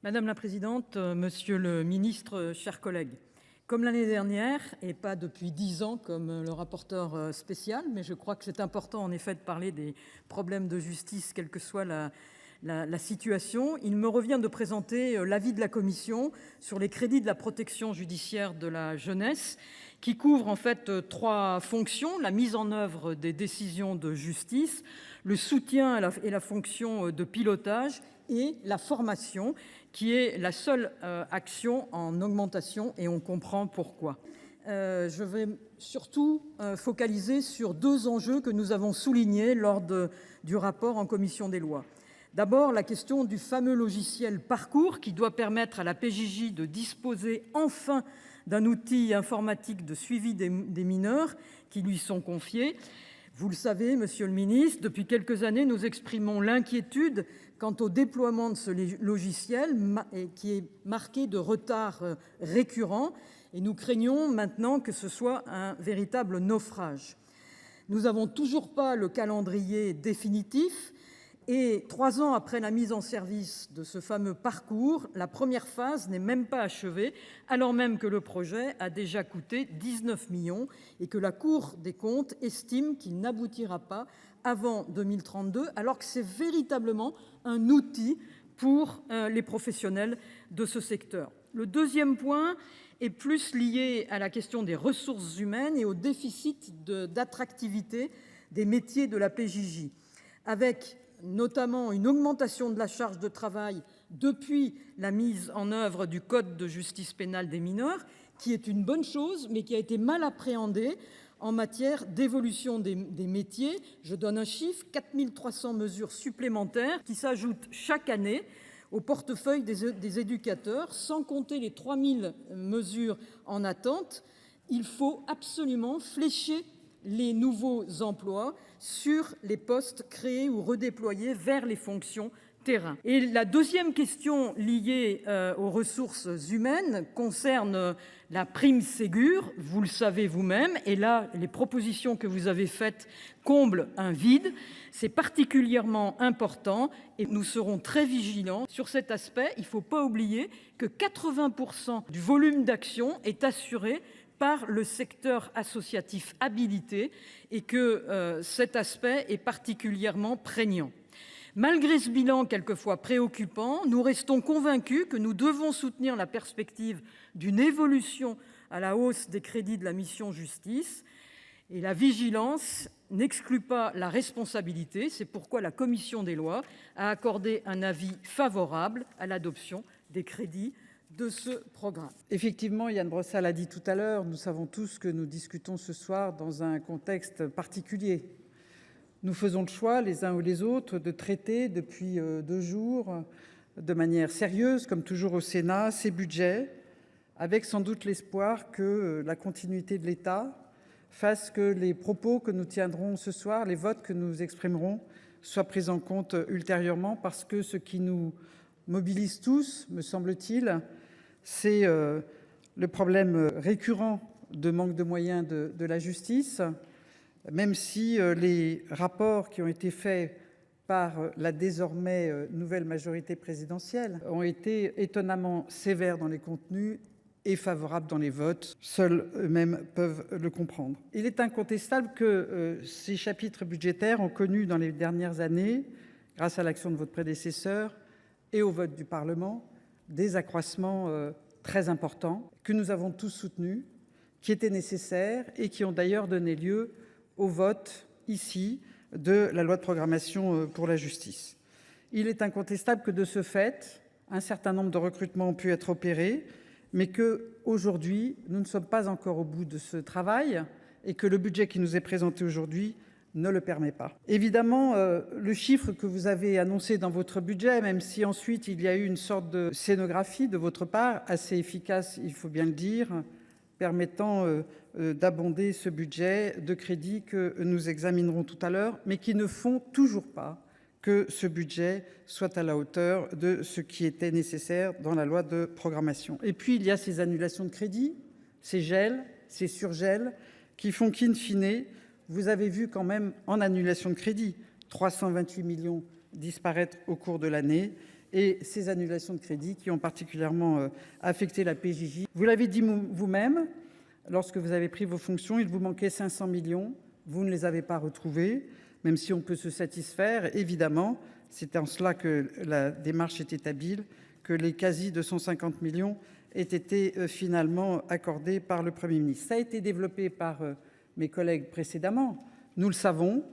Madame la présidente, monsieur le ministre, chers collègues, comme l'année dernière, et pas depuis 10 ans comme le rapporteur spécial, mais je crois que c'est important en effet de parler des problèmes de justice, quelle que soit la situation, il me revient de présenter l'avis de la Commission sur les crédits de la protection judiciaire de la jeunesse, qui couvrent en fait 3 fonctions: la mise en œuvre des décisions de justice, le soutien et la fonction de pilotage et la formation, qui est la seule action en augmentation, et on comprend pourquoi. Je vais surtout focaliser sur 2 enjeux que nous avons soulignés lors du rapport en commission des lois. D'abord, la question du fameux logiciel Parcours, qui doit permettre à la PJJ de disposer enfin d'un outil informatique de suivi des mineurs qui lui sont confiés. Vous le savez, monsieur le ministre, depuis quelques années, nous exprimons l'inquiétude quant au déploiement de ce logiciel qui est marqué de retards récurrents, et nous craignons maintenant que ce soit un véritable naufrage. Nous n'avons toujours pas le calendrier définitif, et 3 ans après la mise en service de ce fameux parcours, la première phase n'est même pas achevée, alors même que le projet a déjà coûté 19 millions et que la Cour des comptes estime qu'il n'aboutira pas avant 2032, alors que c'est véritablement un outil pour les professionnels de ce secteur. Le deuxième point est plus lié à la question des ressources humaines et au déficit d'attractivité des métiers de la PJJ, avec notamment une augmentation de la charge de travail depuis la mise en œuvre du Code de justice pénale des mineurs, qui est une bonne chose, mais qui a été mal appréhendée en matière d'évolution des métiers. Je donne un chiffre: 4 300 mesures supplémentaires qui s'ajoutent chaque année au portefeuille des éducateurs, sans compter les 3 000 mesures en attente. Il faut absolument flécher les nouveaux emplois sur les postes créés ou redéployés vers les fonctions terrain. Et la deuxième question liée aux ressources humaines concerne la prime Ségur, vous le savez vous-même, et là, les propositions que vous avez faites comblent un vide. C'est particulièrement important et nous serons très vigilants sur cet aspect. Il ne faut pas oublier que 80% du volume d'action est assuré par le secteur associatif habilité et que cet aspect est particulièrement prégnant. Malgré ce bilan quelquefois préoccupant, nous restons convaincus que nous devons soutenir la perspective d'une évolution à la hausse des crédits de la mission Justice. Et la vigilance n'exclut pas la responsabilité. C'est pourquoi la commission des lois a accordé un avis favorable à l'adoption des crédits de ce programme. Effectivement, Yann Brossat l'a dit tout à l'heure, nous savons tous que nous discutons ce soir dans un contexte particulier. Nous faisons le choix, les uns ou les autres, de traiter depuis 2 jours, de manière sérieuse, comme toujours au Sénat, ces budgets, avec sans doute l'espoir que la continuité de l'État fasse que les propos que nous tiendrons ce soir, les votes que nous exprimerons, soient pris en compte ultérieurement, parce que ce qui nous mobilise tous, me semble-t-il, c'est le problème récurrent de manque de moyens de la justice, même si les rapports qui ont été faits par la désormais nouvelle majorité présidentielle ont été étonnamment sévères dans les contenus et favorables dans les votes. Seuls eux-mêmes peuvent le comprendre. Il est incontestable que ces chapitres budgétaires ont connu dans les dernières années, grâce à l'action de votre prédécesseur et au vote du Parlement, des accroissements très importants que nous avons tous soutenus, qui étaient nécessaires et qui ont d'ailleurs donné lieu au vote ici de la loi de programmation pour la justice. Il est incontestable que de ce fait, un certain nombre de recrutements ont pu être opérés, mais qu'aujourd'hui, nous ne sommes pas encore au bout de ce travail et que le budget qui nous est présenté aujourd'hui ne le permet pas. Évidemment, le chiffre que vous avez annoncé dans votre budget, même si ensuite il y a eu une sorte de scénographie de votre part, assez efficace, il faut bien le dire, permettant d'abonder ce budget de crédits que nous examinerons tout à l'heure, mais qui ne font toujours pas que ce budget soit à la hauteur de ce qui était nécessaire dans la loi de programmation. Et puis, il y a ces annulations de crédits, ces gels, ces surgels, qui font qu'in fine, vous avez vu quand même en annulation de crédit 328 millions disparaître au cours de l'année et ces annulations de crédits qui ont particulièrement affecté la PJJ. Vous l'avez dit vous-même, lorsque vous avez pris vos fonctions, il vous manquait 500 millions. Vous ne les avez pas retrouvés, même si on peut se satisfaire, évidemment. C'est en cela que la démarche était habile, que les quasi 250 millions aient été finalement accordés par le Premier ministre. Ça a été développé par mes collègues précédemment. Nous le savons,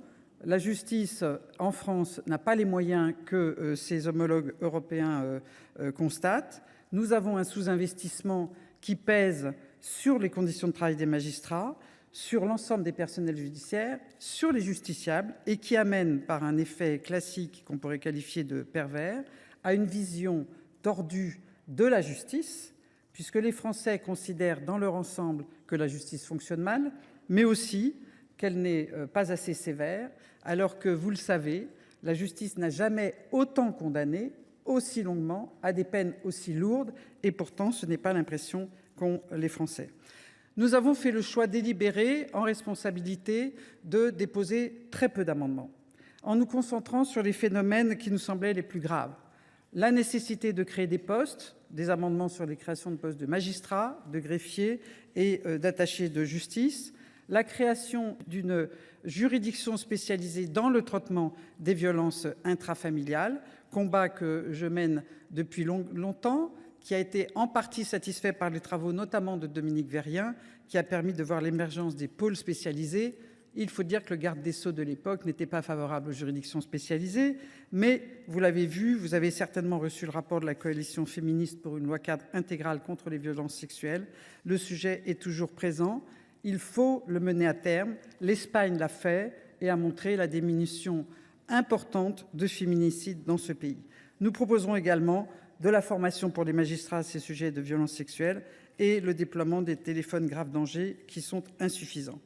la justice en France n'a pas les moyens que ses homologues européens constatent. Nous avons un sous-investissement qui pèse sur les conditions de travail des magistrats, sur l'ensemble des personnels judiciaires, sur les justiciables, et qui amène, par un effet classique qu'on pourrait qualifier de pervers, à une vision tordue de la justice, puisque les Français considèrent dans leur ensemble que la justice fonctionne mal, mais aussi qu'elle n'est pas assez sévère, alors que, vous le savez, la justice n'a jamais autant condamné, aussi longuement, à des peines aussi lourdes, et pourtant ce n'est pas l'impression qu'ont les Français. Nous avons fait le choix délibéré, en responsabilité, de déposer très peu d'amendements, en nous concentrant sur les phénomènes qui nous semblaient les plus graves. La nécessité de créer des postes, des amendements sur les créations de postes de magistrats, de greffiers et d'attachés de justice, la création d'une juridiction spécialisée dans le traitement des violences intrafamiliales, combat que je mène depuis longtemps, qui a été en partie satisfait par les travaux notamment de Dominique Vérien, qui a permis de voir l'émergence des pôles spécialisés. Il faut dire que le garde des Sceaux de l'époque n'était pas favorable aux juridictions spécialisées, mais vous l'avez vu, vous avez certainement reçu le rapport de la coalition féministe pour une loi cadre intégrale contre les violences sexuelles. Le sujet est toujours présent. Il faut le mener à terme. L'Espagne l'a fait et a montré la diminution importante de féminicides dans ce pays. Nous proposerons également de la formation pour les magistrats à ces sujets de violences sexuelles et le déploiement des téléphones grave danger qui sont insuffisants.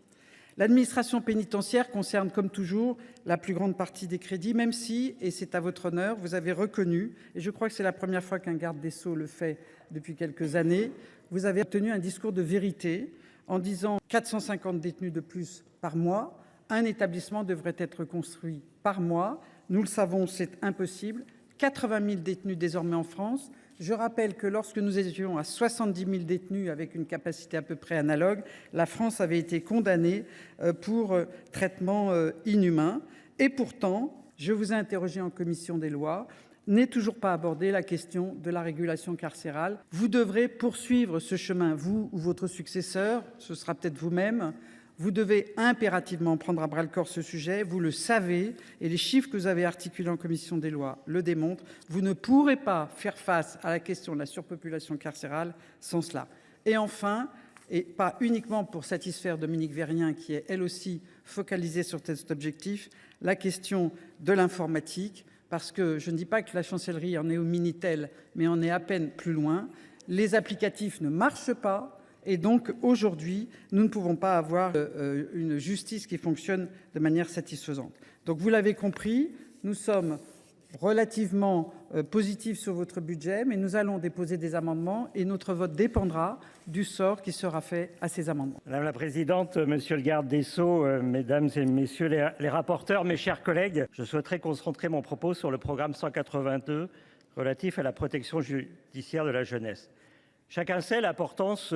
L'administration pénitentiaire concerne comme toujours la plus grande partie des crédits, même si, et c'est à votre honneur, vous avez reconnu, et je crois que c'est la première fois qu'un garde des Sceaux le fait depuis quelques années, vous avez tenu un discours de vérité en disant 450 détenus de plus par mois, un établissement devrait être construit par mois. Nous le savons, c'est impossible. 80 000 détenus désormais en France. Je rappelle que lorsque nous étions à 70 000 détenus avec une capacité à peu près analogue, la France avait été condamnée pour traitement inhumain. Et pourtant, je vous ai interrogé en commission des lois, n'est toujours pas abordée la question de la régulation carcérale. Vous devrez poursuivre ce chemin, vous ou votre successeur, ce sera peut-être vous-même. Vous devez impérativement prendre à bras le corps ce sujet, vous le savez, et les chiffres que vous avez articulés en commission des lois le démontrent. Vous ne pourrez pas faire face à la question de la surpopulation carcérale sans cela. Et enfin, et pas uniquement pour satisfaire Dominique Vérien, qui est elle aussi focalisée sur cet objectif, la question de l'informatique, parce que je ne dis pas que la chancellerie en est au Minitel, mais on est à peine plus loin. Les applicatifs ne marchent pas. Et donc aujourd'hui, nous ne pouvons pas avoir une justice qui fonctionne de manière satisfaisante. Donc vous l'avez compris, nous sommes relativement positifs sur votre budget, mais nous allons déposer des amendements et notre vote dépendra du sort qui sera fait à ces amendements. Madame la présidente, monsieur le garde des Sceaux, mesdames et messieurs les rapporteurs, mes chers collègues, je souhaiterais concentrer mon propos sur le programme 182 relatif à la protection judiciaire de la jeunesse. Chacun sait l'importance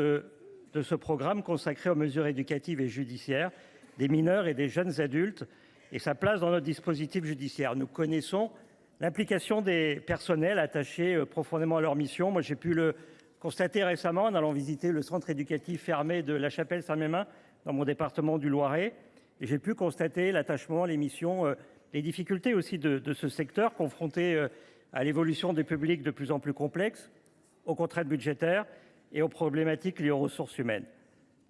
de ce programme consacré aux mesures éducatives et judiciaires des mineurs et des jeunes adultes et sa place dans notre dispositif judiciaire. Nous connaissons l'implication des personnels attachés profondément à leur mission. Moi, j'ai pu le constater récemment en allant visiter le centre éducatif fermé de La Chapelle-Saint-Mémin dans mon département du Loiret. Et j'ai pu constater l'attachement, les missions, les difficultés aussi de ce secteur confronté à l'évolution des publics de plus en plus complexes, aux contraintes budgétaires et aux problématiques liées aux ressources humaines.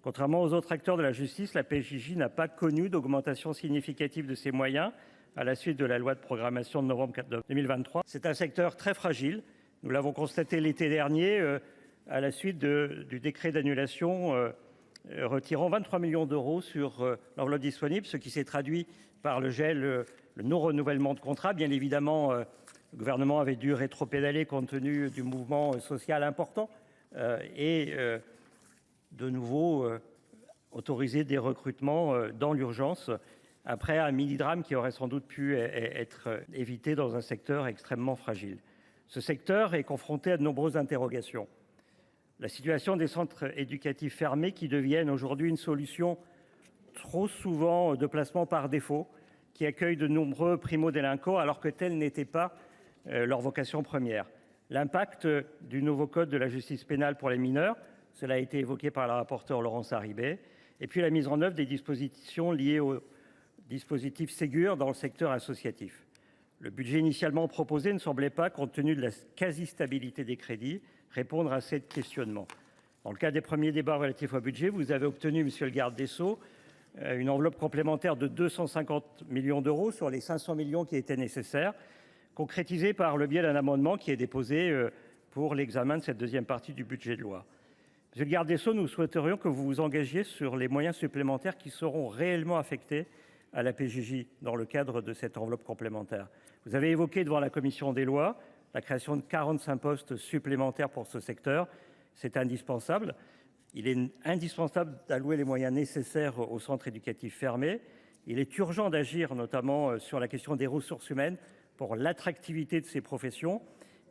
Contrairement aux autres acteurs de la justice, la PJJ n'a pas connu d'augmentation significative de ses moyens à la suite de la loi de programmation de novembre 2023. C'est un secteur très fragile. Nous l'avons constaté l'été dernier à la suite du décret d'annulation retirant 23 millions d'euros sur l'enveloppe disponible, ce qui s'est traduit par le gel, le non-renouvellement de contrat. Bien évidemment, le gouvernement avait dû rétropédaler compte tenu du mouvement social important et de nouveau autoriser des recrutements dans l'urgence après un mini-drame qui aurait sans doute pu être évité dans un secteur extrêmement fragile. Ce secteur est confronté à de nombreuses interrogations. La situation des centres éducatifs fermés qui deviennent aujourd'hui une solution trop souvent de placement par défaut, qui accueillent de nombreux primo-délinquants alors que telle n'était pas leur vocation première. L'impact du nouveau code de la justice pénale pour les mineurs, cela a été évoqué par la rapporteure Laurence Harribey, et puis la mise en œuvre des dispositions liées au dispositif Ségur dans le secteur associatif. Le budget initialement proposé ne semblait pas, compte tenu de la quasi-stabilité des crédits, répondre à ces questionnements. Dans le cadre des premiers débats relatifs au budget, vous avez obtenu, monsieur le garde des Sceaux, une enveloppe complémentaire de 250 millions d'euros sur les 500 millions qui étaient nécessaires, concrétisée par le biais d'un amendement qui est déposé pour l'examen de cette deuxième partie du budget de loi. Monsieur le garde des Sceaux, nous souhaiterions que vous vous engagiez sur les moyens supplémentaires qui seront réellement affectés à la PJJ dans le cadre de cette enveloppe complémentaire. Vous avez évoqué devant la commission des lois la création de 45 postes supplémentaires pour ce secteur. C'est indispensable. Il est indispensable d'allouer les moyens nécessaires aux centres éducatifs fermés. Il est urgent d'agir notamment sur la question des ressources humaines pour l'attractivité de ces professions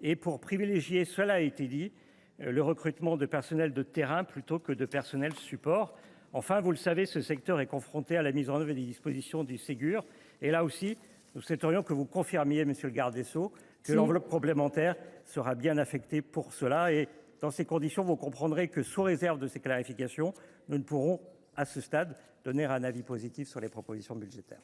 et pour privilégier, cela a été dit, le recrutement de personnel de terrain plutôt que de personnel support. Enfin, vous le savez, ce secteur est confronté à la mise en œuvre des dispositions du Ségur. Et là aussi, nous souhaiterions que vous confirmiez, monsieur le garde des Sceaux, que l'enveloppe complémentaire sera bien affectée pour cela. Et dans ces conditions, vous comprendrez que sous réserve de ces clarifications, nous ne pourrons, à ce stade, donner un avis positif sur les propositions budgétaires.